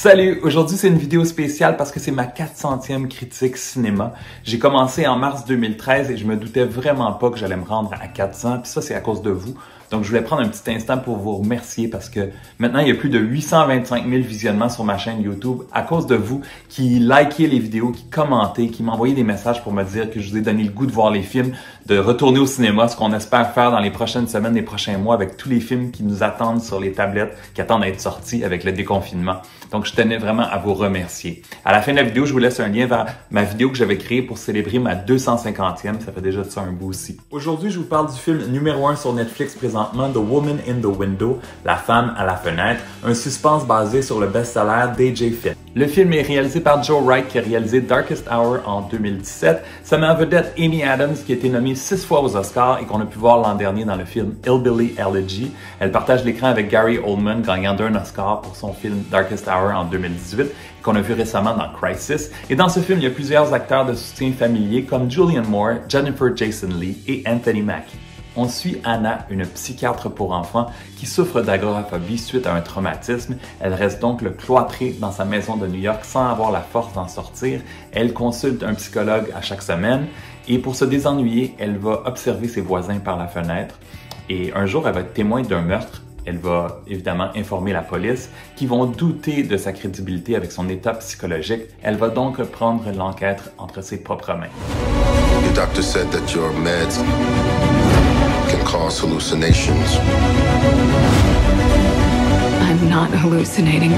Salut! Aujourd'hui, c'est une vidéo spéciale parce que c'est ma 400e critique cinéma. J'ai commencé en mars 2013 et je me doutais vraiment pas que j'allais me rendre à 400, puis ça, c'est à cause de vous. Donc, je voulais prendre un petit instant pour vous remercier parce que maintenant, il y a plus de 825 000 visionnements sur ma chaîne YouTube à cause de vous qui likez les vidéos, qui commentez, qui m'envoyez des messages pour me dire que je vous ai donné le goût de voir les films, de retourner au cinéma, ce qu'on espère faire dans les prochaines semaines, les prochains mois avec tous les films qui nous attendent sur les tablettes, qui attendent à être sortis avec le déconfinement. Donc, je tenais vraiment à vous remercier. À la fin de la vidéo, je vous laisse un lien vers ma vidéo que j'avais créée pour célébrer ma 250e. Ça fait déjà de ça un bout aussi. Aujourd'hui, je vous parle du film numéro 1 sur Netflix présentement, The Woman in the Window, La femme à la fenêtre, un suspense basé sur le best-seller d'A.J. Finn. Le film est réalisé par Joe Wright qui a réalisé Darkest Hour en 2017. Ça met en vedette Amy Adams qui a été nommée 6 fois aux Oscars et qu'on a pu voir l'an dernier dans le film Hillbilly Elegy. Elle partage l'écran avec Gary Oldman, gagnant d'un Oscar pour son film Darkest Hour en 2018 qu'on a vu récemment dans Crisis. Et dans ce film, il y a plusieurs acteurs de soutien familier comme Julianne Moore, Jennifer Jason Leigh et Anthony Mackie. On suit Anna, une psychiatre pour enfants qui souffre d'agoraphobie suite à un traumatisme. Elle reste donc cloîtrée dans sa maison de New York sans avoir la force d'en sortir. Elle consulte un psychologue à chaque semaine et pour se désennuyer, elle va observer ses voisins par la fenêtre. Et un jour, elle va être témoin d'un meurtre. Elle va évidemment informer la police qui vont douter de sa crédibilité avec son état psychologique. Elle va donc prendre l'enquête entre ses propres mains. The doctor said that your meds can cause hallucinations. I'm not hallucinating.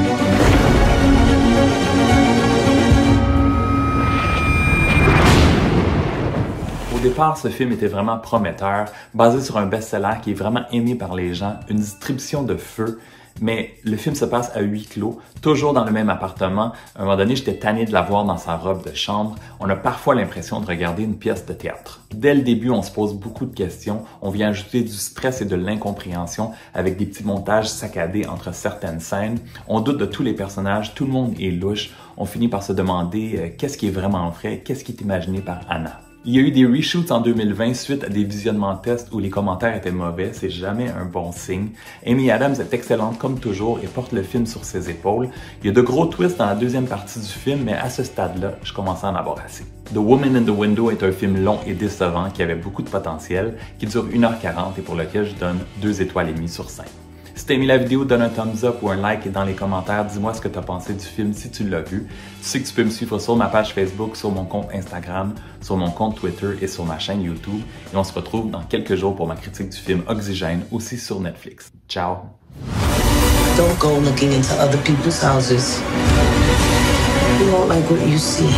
Au départ, ce film était vraiment prometteur, basé sur un best-seller qui est vraiment aimé par les gens, une distribution de feu, mais le film se passe à huis clos, toujours dans le même appartement. À un moment donné, j'étais tanné de la voir dans sa robe de chambre. On a parfois l'impression de regarder une pièce de théâtre. Dès le début, on se pose beaucoup de questions. On vient ajouter du stress et de l'incompréhension avec des petits montages saccadés entre certaines scènes. On doute de tous les personnages, tout le monde est louche. On finit par se demander qu'est-ce qui est vraiment vrai, qu'est-ce qui est imaginé par Anna. Il y a eu des reshoots en 2020 suite à des visionnements tests où les commentaires étaient mauvais, c'est jamais un bon signe. Amy Adams est excellente comme toujours et porte le film sur ses épaules. Il y a de gros twists dans la deuxième partie du film, mais à ce stade-là, je commençais à en avoir assez. The Woman in the Window est un film long et décevant qui avait beaucoup de potentiel, qui dure 1h40 et pour lequel je donne 2 étoiles et demie sur 5. Si t'as aimé la vidéo, donne un thumbs up ou un like et dans les commentaires, dis-moi ce que t'as pensé du film si tu l'as vu. Tu sais que tu peux me suivre sur ma page Facebook, sur mon compte Instagram, sur mon compte Twitter et sur ma chaîne YouTube. Et on se retrouve dans quelques jours pour ma critique du film Oxygène, aussi sur Netflix. Ciao! Don't go looking into other people's houses. You won't like what you see.